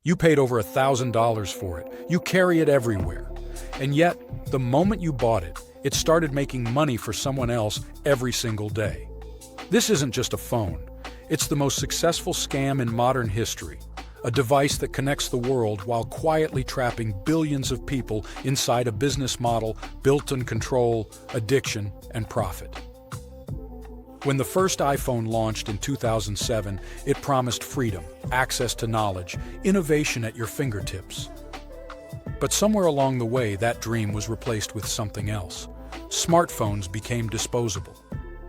You paid over $1,000 for it. You carry it everywhere. And yet, the moment you bought it, it started making money for someone else every single day. This isn't just a phone. It's the most successful scam in modern history. A device that connects the world while quietly trapping billions of people inside a business model built on control, addiction, and profit. When the first iPhone launched in 2007, it promised freedom, access to knowledge, innovation at your fingertips. But somewhere along the way, that dream was replaced with something else. Smartphones became disposable.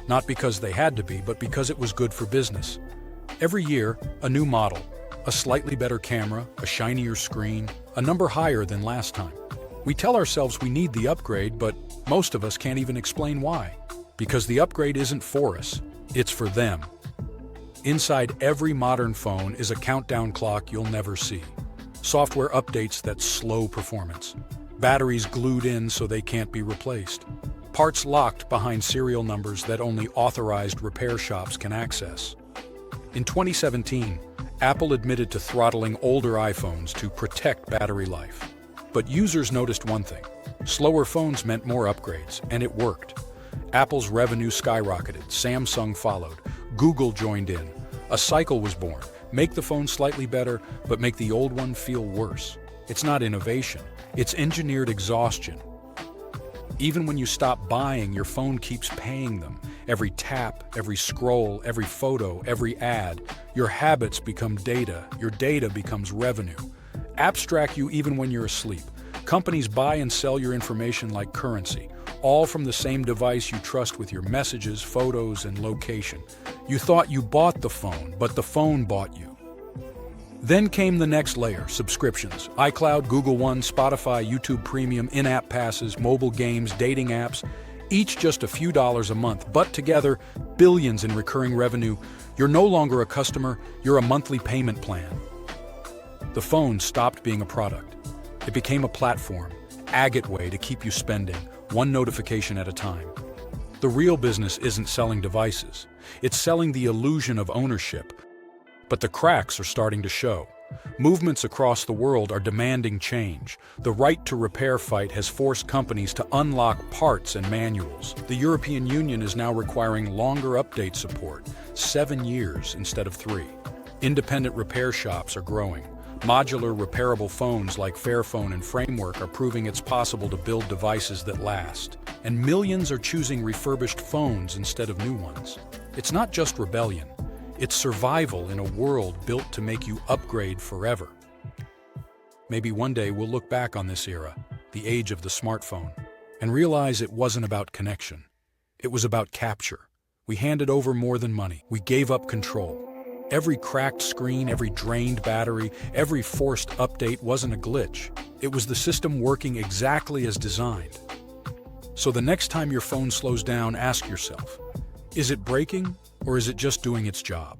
Not because they had to be, but because it was good for business. Every year, a new model, a slightly better camera, a shinier screen, a number higher than last time. We tell ourselves we need the upgrade, but most of us can't even explain why. Because the upgrade isn't for us, it's for them. Inside every modern phone is a countdown clock you'll never see. Software updates that slow performance. Batteries glued in so they can't be replaced. Parts locked behind serial numbers that only authorized repair shops can access. In 2017, Apple admitted to throttling older iPhones to protect battery life. But users noticed one thing. Slower phones meant more upgrades, and it worked. Apple's revenue skyrocketed, Samsung followed, Google joined in. A cycle was born. Make the phone slightly better, but make the old one feel worse. It's not innovation, it's engineered exhaustion. Even when you stop buying, your phone keeps paying them. Every tap, every scroll, every photo, every ad. Your habits become data, your data becomes revenue. Apps track you even when you're asleep. Companies buy and sell your information like currency, all from the same device you trust with your messages, photos, and location. You thought you bought the phone, but the phone bought you. Then came the next layer, subscriptions. iCloud, Google One, Spotify, YouTube Premium, in-app passes, mobile games, dating apps, each just a few dollars a month, but together, billions in recurring revenue. You're no longer a customer, you're a monthly payment plan. The phone stopped being a product. It became a platform, agate way to keep you spending, one notification at a time. The real business isn't selling devices. It's selling the illusion of ownership. But the cracks are starting to show. Movements across the world are demanding change. The right to repair fight has forced companies to unlock parts and manuals. The European Union is now requiring longer update support, 7 years instead of 3. Independent repair shops are growing. Modular repairable phones like Fairphone and Framework are proving it's possible to build devices that last. And millions are choosing refurbished phones instead of new ones. It's not just rebellion. It's survival in a world built to make you upgrade forever. Maybe one day we'll look back on this era, the age of the smartphone, and realize it wasn't about connection. It was about capture. We handed over more than money. We gave up control. Every cracked screen, every drained battery, every forced update wasn't a glitch. It was the system working exactly as designed. So the next time your phone slows down, ask yourself, is it breaking or is it just doing its job?